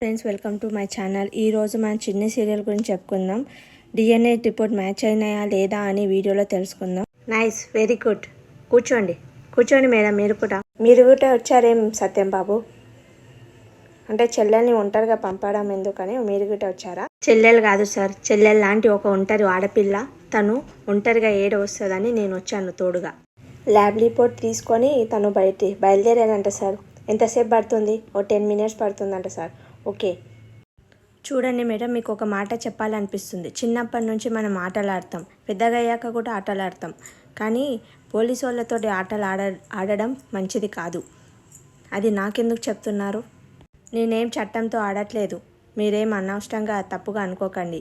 Friends, welcome to my channel. ఈరోజు మన చిన్ని సీరియల్ గురించి చెప్పుకుందాం. డిఎన్ఏ రిపోర్ట్ మ్యాచ్ అయినాయా లేదా అని వీడియోలో తెలుసుకుందాం. Nice, very good. కూర్చోండి మేడం. మీరు కూడా వచ్చారేం సత్యం బాబు? అంటే చెల్లెల్ని ఒంటరిగా పంపడం ఎందుకని మీరు కూడా వచ్చారా? చెల్లెలు కాదు సార్, చెల్లెలు లాంటి ఒక ఒంటరి ఆడపిల్ల తను ఒంటరిగా వస్తుందని నేను వచ్చాను తోడుగా. ల్యాబ్ రిపోర్ట్ తీసుకొని తను బయలుదేరానంట సార్. ఎంతసేపు పడుతుంది? 10 minutes పడుతుందంట సార్. ఓకే. చూడండి మేడం, మీకు ఒక మాట చెప్పాలనిపిస్తుంది. చిన్నప్పటి నుంచి మనం ఆటలు ఆడతాం, పెద్దగా అయ్యాక కూడా ఆటలు ఆడతాం. కానీ పోలీసు వాళ్ళతో ఆడడం మంచిది కాదు. అది నాకెందుకు చెప్తున్నారు? నేనేం చట్టంతో ఆడట్లేదు. మీరేం అనవసరంగా తప్పుగా అనుకోకండి.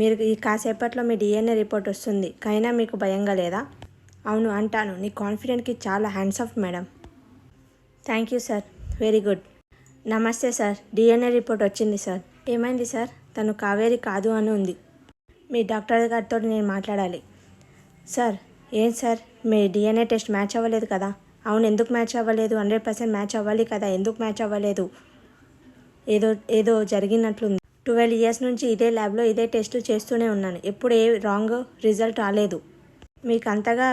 మీరు ఈ కాసేపట్లో మీ డిఎన్ఏ రిపోర్ట్ వస్తుంది. కైనా మీకు భయంగా లేదా? అవును అంటాను. నీ కాన్ఫిడెంట్కి చాలా hands of madam. Thank you sir. Very good. నమస్తే సార్. డిఎన్ఏ రిపోర్ట్ వచ్చింది సార్. ఏమైంది సార్? తను కావేరి కాదు అని ఉంది. మీ డాక్టర్ గారితో నేను మాట్లాడాలి. సార్, ఏం సార్, మీ డిఎన్ఏ టెస్ట్ మ్యాచ్ అవ్వలేదు కదా? అవును, ఎందుకు మ్యాచ్ అవ్వలేదు? 100% మ్యాచ్ అవ్వాలి కదా, ఎందుకు మ్యాచ్ అవ్వలేదు? ఏదో జరిగినట్లుంది. 12 years నుంచి ఇదే ల్యాబ్లో ఇదే టెస్ట్ చేస్తూనే ఉన్నాను. ఎప్పుడు ఏ రాంగ్ రిజల్ట్ రాలేదు. మీకు అంతగా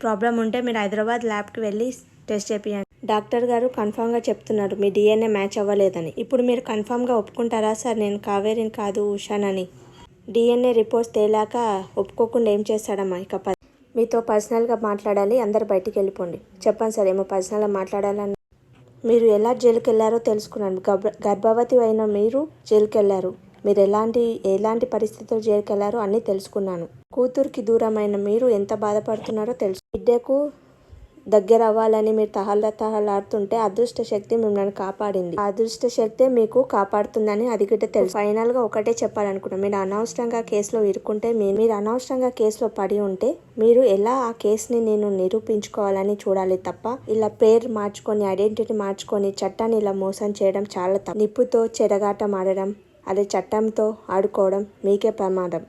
ప్రాబ్లం ఉంటే మీరు హైదరాబాద్ ల్యాబ్కి వెళ్ళి టెస్ట్ చేపియండి. డాక్టర్ గారు కన్ఫామ్గా చెప్తున్నారు మీ డిఎన్ఏ మ్యాచ్ అవ్వలేదని. ఇప్పుడు మీరు కన్ఫామ్గా ఒప్పుకుంటారా సార్ నేను కావేరిని కాదు ఉషానని? డిఎన్ఏ రిపోర్ట్స్ తేలాక ఒప్పుకోకుండా ఏం చేస్తాడమ్మా? ఇక మీతో పర్సనల్గా మాట్లాడాలి. అందరు బయటికి వెళ్ళిపోండి. చెప్పండి సార్, ఏమో పర్సనల్గా మాట్లాడాలని. మీరు ఎలా జైలుకి వెళ్ళారో తెలుసుకున్నాను. గర్భవతి అయిన మీరు జైలుకి వెళ్ళారు. మీరు ఎలాంటి పరిస్థితుల్లో జైలుకి వెళ్ళారో అన్నీ తెలుసుకున్నాను. కూతురికి దూరమైన మీరు ఎంత బాధపడుతున్నారో తెలుసు. బిడ్డకు దగ్గర అవ్వాలని మీరు తహలాడుతుంటే అదృష్ట శక్తి మిమ్మల్ని కాపాడింది. ఆ అదృష్ట శక్తే మీకు కాపాడుతుందని అది కూడా తెలుసు. ఫైనల్గా ఒకటే చెప్పాలనుకున్నా, మీరు అనవసరంగా కేసులో ఇరుక్కుంటే, మీరు అనవసరంగా కేసులో పడి ఉంటే మీరు ఎలా ఆ కేసుని నేను నిరూపించుకోవాలని చూడాలి తప్ప ఇలా పేరు మార్చుకొని ఐడెంటిటీ మార్చుకొని చట్టాన్ని ఇలా మోసం చేయడం చాలా తప్పు. నిప్పుతో చెరగాటం ఆడడం, అదే చట్టంతో ఆడుకోవడం మీకే ప్రమాదం.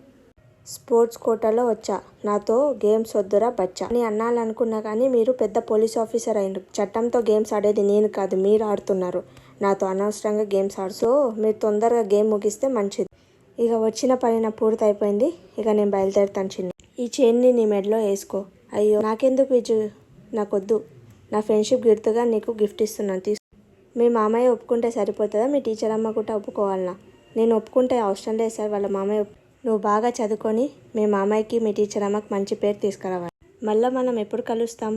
స్పోర్ట్స్ కోటాలో వచ్చా, నాతో గేమ్స్ వద్దురా బచ్చా అని అనాలనుకున్నా కానీ మీరు పెద్ద పోలీస్ ఆఫీసర్ అయ్యారు. చట్టంతో గేమ్స్ ఆడేది నేను కాదు, మీరు ఆడుతున్నారు. నాతో అనవసరంగా గేమ్స్ సో మీరు తొందరగా గేమ్ ముగిస్తే మంచిది. ఇక వచ్చిన పని నా పూర్తి అయిపోయింది. ఇక నేను బయలుదేరుతాను. చిన్న ఈ చైన్ని నీ మెడలో వేసుకో. అయ్యో నాకెందుకు నాకొద్దు. నా ఫ్రెండ్షిప్ గుర్తుగా నీకు గిఫ్ట్ ఇస్తున్నాను, తీసుకో. మీ మామయ్య ఒప్పుకుంటే సరిపోతుందా? మీ టీచర్ అమ్మ కూడా ఒప్పుకోవాలనా? నేను ఒప్పుకుంటే అవసరం లేదు సార్. వాళ్ళ మామయ్య నువ్వు బాగా చదువుకొని మీ మామయ్యకి మీ టీచర్ అమ్మకి మంచి పేరు తీసుకురావాలి. మళ్ళీ మనం ఎప్పుడు కలుస్తాం.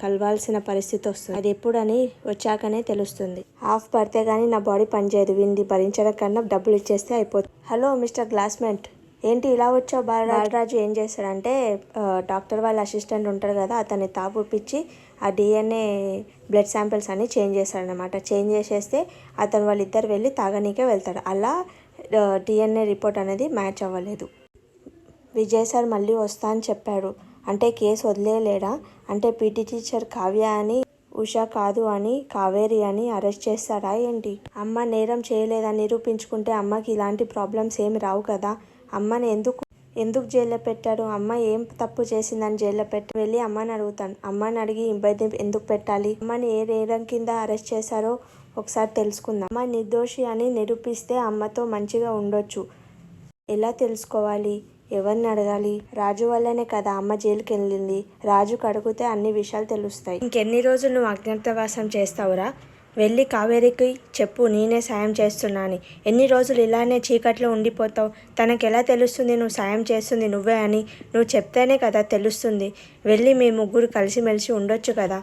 కలవాల్సిన పరిస్థితి వస్తుంది. అది ఎప్పుడని వచ్చాకనే తెలుస్తుంది. హాఫ్ పడితే కానీ నా బాడీ పనిచేయదు. వింది భరించడం కన్నా డబ్బులు ఇచ్చేస్తే అయిపోతుంది. హలో మిస్టర్ గ్లాస్మేట్, ఏంటి ఇలా వచ్చావు? బాలరాజు ఏం చేస్తాడంటే డాక్టర్ వాళ్ళ అసిస్టెంట్ ఉంటాడు కదా, అతన్ని తాపుపించి ఆ డిఎన్ఏ బ్లడ్ శాంపిల్స్ అన్ని చేంజ్ చేస్తాడనమాట. చేంజ్ చేసేస్తే అతను వాళ్ళిద్దరు వెళ్ళి తాగనీకే వెళ్తాడు. అలా డిఎన్ఏ రిపోర్ట్ అనేది మ్యాచ్ అవ్వలేదు. విజయ్ సార్ మళ్ళీ వస్తా అని చెప్పాడు. అంటే కేసు వదిలేయలేడా? అంటే పీటీ టీచర్ కావ్య అని ఉషా కాదు అని కావేరి అని అరెస్ట్ చేస్తారా ఏంటి? అమ్మ నేరం చేయలేదని నిరూపించుకుంటే అమ్మకి ఇలాంటి ప్రాబ్లమ్స్ ఏమి రావు కదా. అమ్మని ఎందుకు జైల్లో పెట్టారు? అమ్మ ఏం తప్పు చేసిందని జైల్లో వెళ్ళి అమ్మని అడుగుతాను. అమ్మని అడిగి ఇబ్బంది ఎందుకు పెట్టాలి? అమ్మని ఏ నేరం కింద అరెస్ట్ చేశారో ఒకసారి తెలుసుకుందాం. అమ్మ నిర్దోషి అని నిరూపిస్తే అమ్మతో మంచిగా ఉండొచ్చు. ఎలా తెలుసుకోవాలి? ఎవరిని అడగాలి? రాజు వల్లనే కదా అమ్మ జైలుకి వెళ్ళింది. రాజుకు అడిగితే అన్ని విషయాలు తెలుస్తాయి. ఇంకెన్ని రోజులు నువ్వు అజ్ఞాతవాసం చేస్తావురా? వెళ్ళి కావేరికి చెప్పు నేనే సాయం చేస్తున్నా అని. ఎన్ని రోజులు ఇలానే చీకట్లో ఉండిపోతావు? తనకు ఎలా తెలుస్తుంది నువ్వు సాయం చేస్తుంది నువ్వే అని? నువ్వు చెప్తేనే కదా తెలుస్తుంది. వెళ్ళి మీ ముగ్గురు కలిసిమెలిసి ఉండొచ్చు కదా.